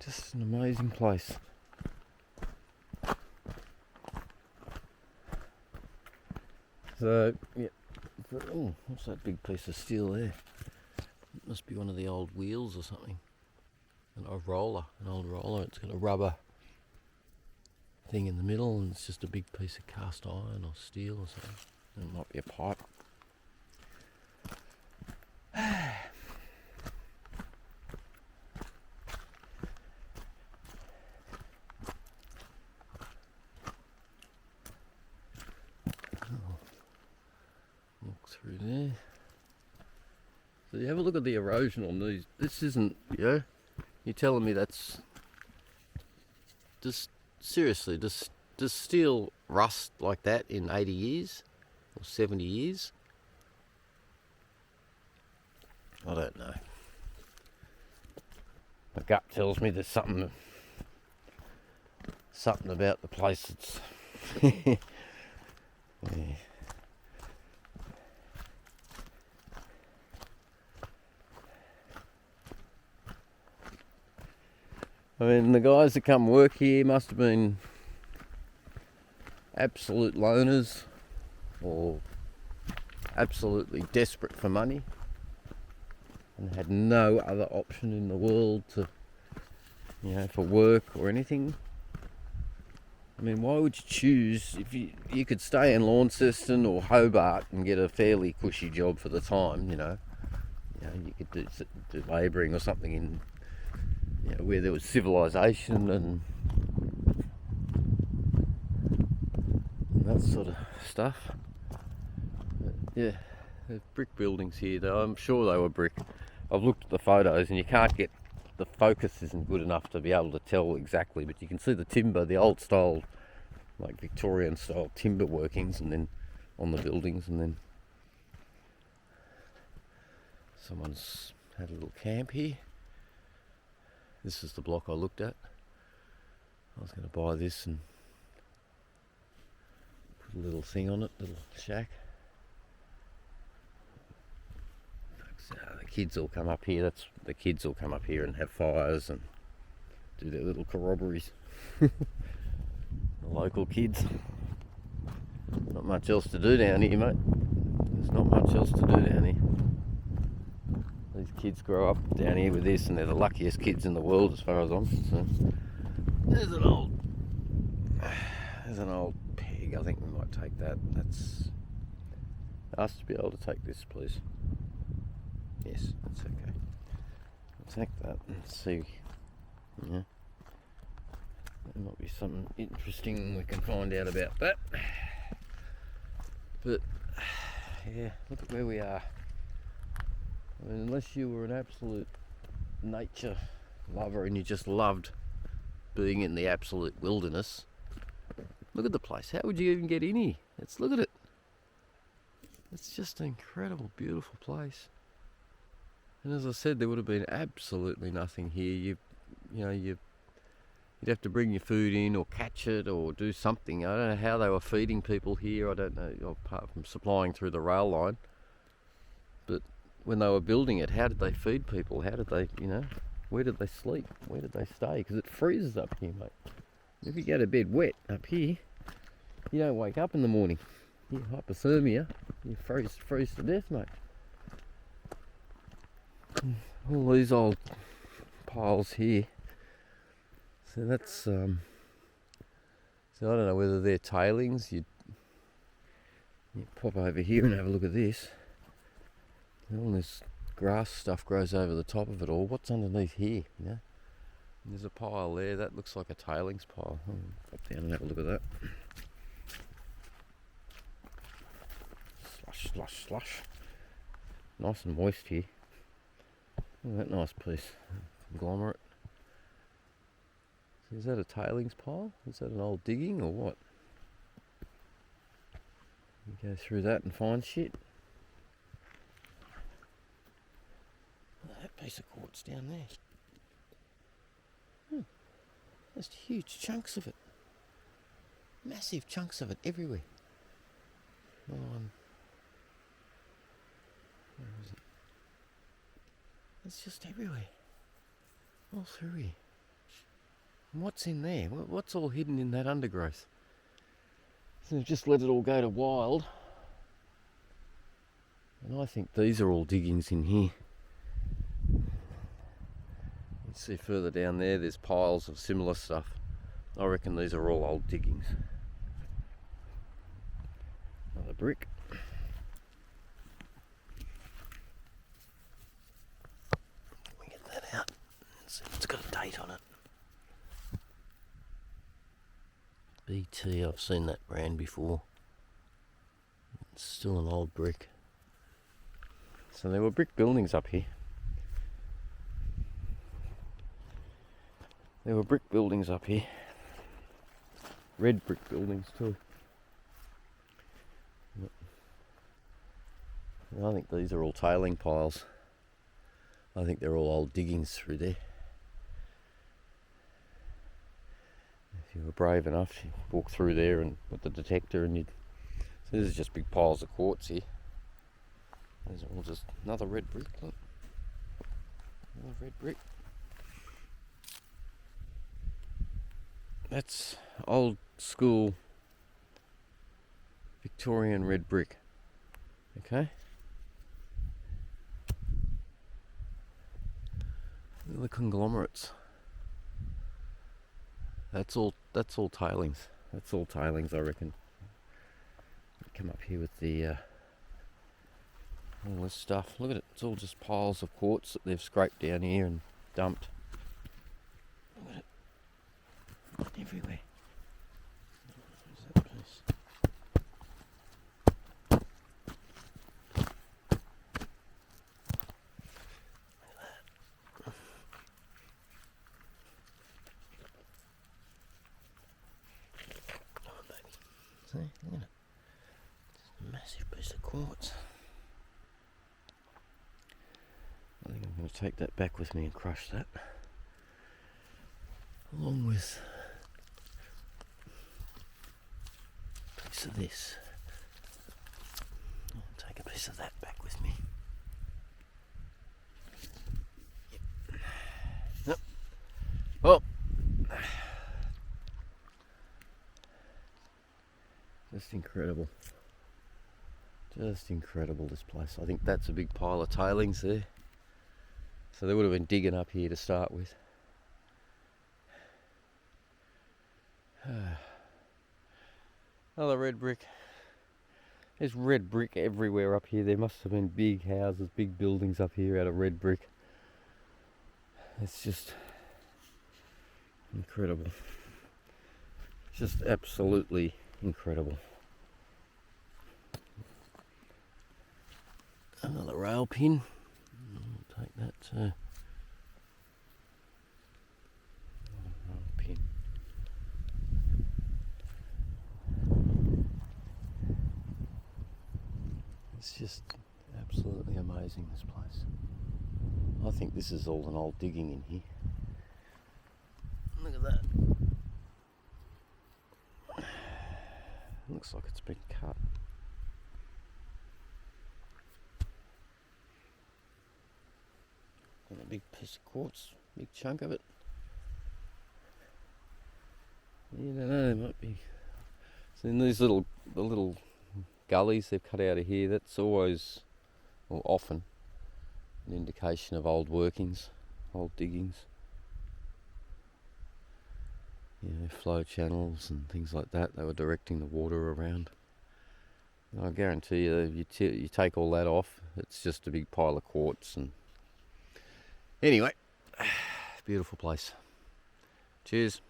Just an amazing place. So, yeah. Oh, what's that big piece of steel there? It must be one of the old wheels or something. An old roller. It's got a rubber thing in the middle, and it's just a big piece of cast iron or steel or something. It might be a pipe. Walk through there. So you have a look at the erosion on these. This isn't, you're telling me that's just seriously, does steel rust like that in 80 years or 70 years? I don't know. My gut tells me there's something about the place that's yeah. I mean, the guys that come work here must have been absolute loners or absolutely desperate for money and had no other option in the world to, for work or anything. I mean, why would you choose, if you could stay in Launceston or Hobart and get a fairly cushy job for the time, you could do labouring or something in, where there was civilization and that sort of stuff. But yeah, there's brick buildings here though. I'm sure they were brick. I've looked at the photos and you can't get, the focus isn't good enough to be able to tell exactly, but you can see the timber, the old style, like Victorian style timber workings, and then on the buildings, and then someone's had a little camp here. This is the block I looked at. I was going to buy this and put a little thing on it, little shack. The kids all come up here. The kids all come up here and have fires and do their little corroborees. The local kids. Not much else to do down here, mate. There's not much else to do down here. These kids grow up down here with this, and they're the luckiest kids in the world as far as I'm concerned. There's an old peg. I think we might take that. That's us to be able to take this, please. Yes, that's okay. We'll take that and see. Yeah. There might be something interesting we can find out about that. But yeah, look at where we are. I mean, unless you were an absolute nature lover and you just loved being in the absolute wilderness, look at the place. How would you even get in here? Look at it. It's just an incredible, beautiful place. And as I said, there would have been absolutely nothing here. You'd have to bring your food in or catch it or do something. I don't know how they were feeding people here. I don't know, apart from supplying through the rail line. But when they were building it, how did they feed people? How did they, where did they sleep? Where did they stay? Because it freezes up here, mate. If you go to bed wet up here, you don't wake up in the morning. You hypothermia, you freeze to death, mate. All these old piles here. So that's so I don't know whether they're tailings. You pop over here and have a look at this. All this grass stuff grows over the top of it all. What's underneath here? And there's a pile there. That looks like a tailings pile. I'll pop down and have a look at that. Slush. Nice and moist here. Look at that nice piece. Conglomerate. Is that a tailings pile? Is that an old digging or what? You go through that and find shit. Look at that piece of quartz down there. Just huge chunks of it. Massive chunks of it everywhere. Where is it? It's just everywhere. All through here. What's in there? What's all hidden in that undergrowth? So they've just let it all go to wild. And I think these are all diggings in here. You see further down there's piles of similar stuff. I reckon these are all old diggings. Another brick. Let me get that out. It's got a date on it. BT, I've seen that brand before. It's still an old brick. So there were brick buildings up here. There were brick buildings up here. Red brick buildings too. And I think these are all tailing piles. I think they're all old diggings through there. If you were brave enough, you'd walk through there and with the detector and you'd... So this is just big piles of quartz here. These are all just another red brick. Look. Another red brick. That's old school Victorian red brick. Okay. Look at the conglomerates. That's all tailings. That's all tailings, I reckon. Come up here with the all this stuff. Look at it. It's all just piles of quartz that they've scraped down here and dumped. Look at it. Everywhere. Where's that piece? Oh, baby. See? Look at it. Just a massive piece of quartz. I think I'm going to take that back with me and crush that. Along with a piece of this. I'll take a piece of that back with me. Yep. Well, just incredible. Just incredible, this place. I think that's a big pile of tailings there. So they would have been digging up here to start with. Another red brick. There's red brick everywhere up here. There must have been big houses, big buildings up here out of red brick. It's just incredible. Just absolutely incredible. Another rail pin. I'll take that too. Rail pin. It's just absolutely amazing, this place. I think this is all an old digging in here. Look at that. Looks like it's been cut. And a big piece of quartz, big chunk of it. You don't know, it might be. So in these the little gullies they've cut out of here, that's always, or often, an indication of old workings, old diggings. You know, flow channels and things like that. They were directing the water around. And I guarantee you, you take all that off, it's just a big pile of quartz. And anyway, beautiful place. Cheers.